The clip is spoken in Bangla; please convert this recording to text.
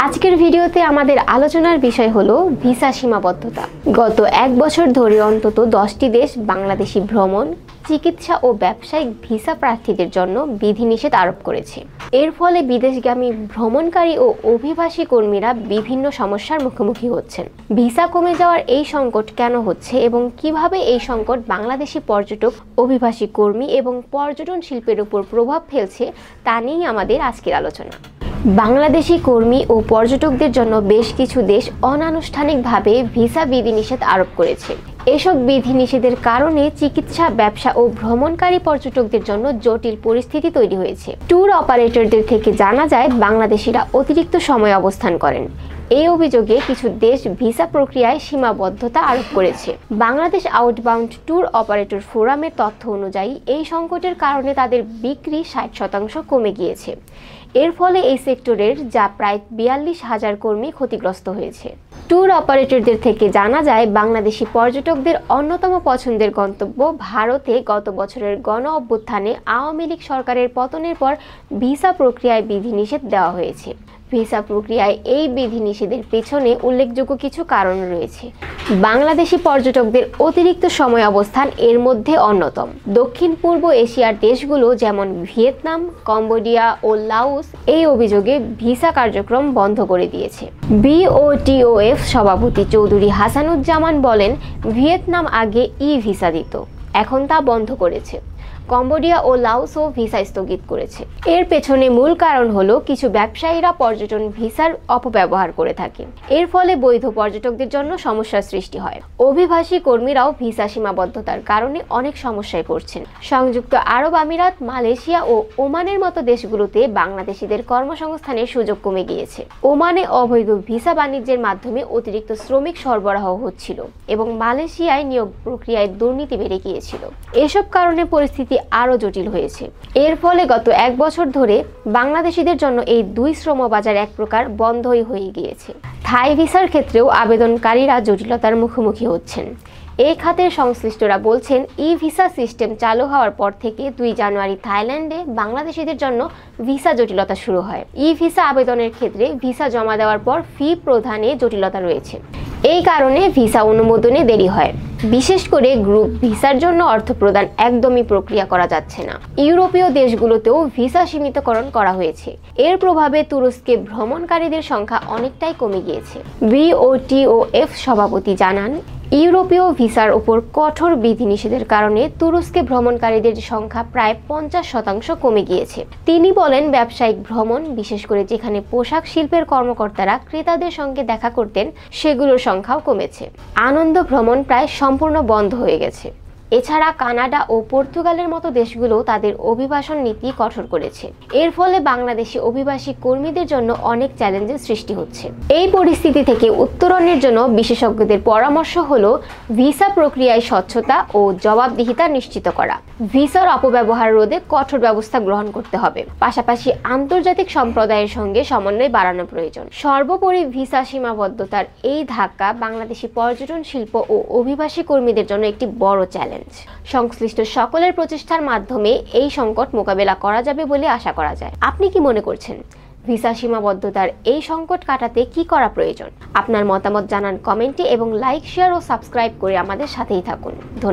আজকের ভিডিওতে আমাদের আলোচনার বিষয় হলো ভিসা সীমাবদ্ধতা। গত এক বছর ধরে অন্তত 10টি দেশ বাংলাদেশি ভ্রমণ, চিকিৎসা ও ব্যবসায়িক ভিসা প্রার্থীদের জন্য বিধিনিষেধ আরোপ করেছে। এর ফলে বিদেশগামী ভ্রমণকারী ও অভিবাসী কর্মীরা বিভিন্ন সমস্যার মুখোমুখি হচ্ছেন। ভিসা কমে যাওয়ার এই সংকট কেন হচ্ছে এবং কিভাবে এই সংকট বাংলাদেশি পর্যটক, অভিবাসী কর্মী এবং পর্যটন শিল্পের উপর প্রভাব ফেলছে তা নিয়েই আমাদের আজকের আলোচনা। বাংলাদেশি কর্মী ও পর্যটকদের জন্য বেশ কিছু দেশ অনানুষ্ঠানিকভাবে ভিসা বিধিনিষেধ আরোপ করেছে। এসব বিধিনিষেধের কারণে চিকিৎসা, ব্যবসা ও ভ্রমণকারী পর্যটকদের জন্য জটিল পরিস্থিতি তৈরি হয়েছে। ট্যুর অপারেটরদের থেকে জানা যায় বাংলাদেশিরা অতিরিক্ত সময় অবস্থান করেন। এই অভিযোগে কিছু দেশ ভিসা প্রক্রিয়ায় সীমাবদ্ধতা আরোপ করেছে। বাংলাদেশ আউটবাউন্ড ট্যুর অপারেটর ফোরামের তথ্য অনুযায়ী এই সংকটের কারণে তাদের বিক্রি 60% কমে গিয়েছে। এর ফলে এই সেক্টরের যা প্রায় 42,000 কর্মী ক্ষতিগ্রস্ত হয়েছে। ট্যুর অপারেটরদের থেকে জানা যায় বাংলাদেশি পর্যটকদের অন্যতম পছন্দের গন্তব্য ভারতে গত বছরের গণ অভ্যুত্থানে আওয়ামী লীগ সরকারের পতনের পর ভিসা প্রক্রিয়ায় বিধিনিষেধ দেওয়া হয়েছে। ভিসা প্রক্রিয়ায় এই বিধিনিষেধের পেছনে উল্লেখযোগ্য কিছু কারণ রয়েছে। বাংলাদেশি পর্যটকদের অতিরিক্ত সময় অবস্থান এর মধ্যে অন্যতম। দক্ষিণ পূর্ব এশিয়ার দেশগুলো যেমন ভিয়েতনাম, কম্বোডিয়া ও লাওস এই অভিযোগে ভিসা কার্যক্রম বন্ধ করে দিয়েছে। বিওটিওএফ সভাপতি চৌধুরী হাসানুজ্জামান বলেন, ভিয়েতনাম আগে ভিসা দিত, এখন তা বন্ধ করেছে। কম্বোডিয়া ও লাওসও ভিসা স্থগিত করেছে। এর পেছনে মূল কারণ হলো কিছু ব্যবসায়ীরা পর্যটন ভিসার অপব্যবহার করে থাকে। এর ফলে বৈধ পর্যটকদের জন্য সমস্যার সৃষ্টি হয়। অভিবাসী কর্মীরাও ভিসা সীমাবদ্ধতার কারণে অনেক সমস্যায় পড়ছেন। সংযুক্ত আরব আমিরাত, মালয়েশিয়া ও ওমানের মতো দেশগুলোতে বাংলাদেশিদের কর্মসংস্থানের সুযোগ কমে গিয়েছে। ওমানে অবৈধ ভিসা বাণিজ্যের মাধ্যমে অতিরিক্ত শ্রমিক সরবরাহ হচ্ছিল এবং মালয়েশিয়ায় নিয়োগ প্রক্রিয়ায় দুর্নীতি বেড়ে গিয়েছিল। এসব কারণে পরিস্থিতি আরো জটিল হয়েছে। এর ফলে গত এক বছর ধরে বাংলাদেশিদের জন্য এই দুই শ্রম বাজার এক প্রকার বন্ধই হয়ে গিয়েছে। থাই ভিসার ক্ষেত্রেও আবেদনকারীরা জটিলতার মুখোমুখি হচ্ছেন। এই খাতের সংশ্লিষ্টরা বলছেন, ভিসা সিস্টেম চালু হওয়ার পর থেকে 2 জানুয়ারি থাইল্যান্ডে বাংলাদেশিদের জন্য ভিসা জটিলতা শুরু হয়। ভিসা আবেদনের ক্ষেত্রে ভিসা জমা দেওয়ার পর ফি প্রদানে জটিলতা রয়েছে। এই কারণে ভিসা অনুমোদনে দেরি হয়। বিশেষ করে গ্রুপ ভিসার জন্য অর্থ প্রদান একদমই প্রক্রিয়া করা যাচ্ছে না। ইউরোপীয় দেশগুলোতেও ভিসা সীমিতকরণ করা হয়েছে। এর প্রভাবে তুরস্কে ভ্রমণকারীদের সংখ্যা অনেকটাই কমে গিয়েছে। বিওটিওএফ সভাপতি জানান, ইউরোপীয় ভিসার উপর কঠোর বিধিনিষেধের কারণে তুরস্কে ভ্রমণকারীদের সংখ্যা প্রায় 50% কমে গিয়েছে। তিনি বলেন, ব্যবসায়িক ভ্রমণ, বিশেষ করে যেখানে পোশাক শিল্পের কর্মকর্তারা ক্রেতাদের সঙ্গে দেখা করতেন, সেগুলোর সংখ্যাও কমেছে। আনন্দ ভ্রমণ প্রায় সম্পূর্ণ বন্ধ হয়ে গেছে। এছাড়া কানাডা ও পর্তুগালের মতো দেশগুলো তাদের অভিবাসন নীতি কঠোর করেছে। এর ফলে বাংলাদেশি অভিবাসী কর্মীদের জন্য অনেক চ্যালেঞ্জের সৃষ্টি হচ্ছে। এই পরিস্থিতি থেকে উত্তরণের জন্য বিশেষজ্ঞদের পরামর্শ হলো ভিসা প্রক্রিয়ায় স্বচ্ছতা ও জবাবদিহিতা নিশ্চিত করা। ভিসার অপব্যবহার রোধে কঠোর ব্যবস্থা গ্রহণ করতে হবে। পাশাপাশি আন্তর্জাতিক সম্প্রদায়ের সঙ্গে সমন্বয় বাড়ানো প্রয়োজন। সর্বোপরি ভিসা সীমাবদ্ধতার এই ধাক্কা বাংলাদেশি পর্যটন শিল্প ও অভিবাসী কর্মীদের জন্য একটি বড় চ্যালেঞ্জ। সংশ্লিষ্ট সকলের প্রচেষ্টার মাধ্যমে এই সংকট মোকাবেলা করা যাবে বলে আশা করা যায়। আপনি কি মনে করছেন, ভিসা সীমাবদ্ধতার এই সংকট কাটাতে কি করা প্রয়োজন? আপনার মতামত জানান কমেন্টে এবং লাইক, শেয়ার ও সাবস্ক্রাইব করে আমাদের সাথেই থাকুন।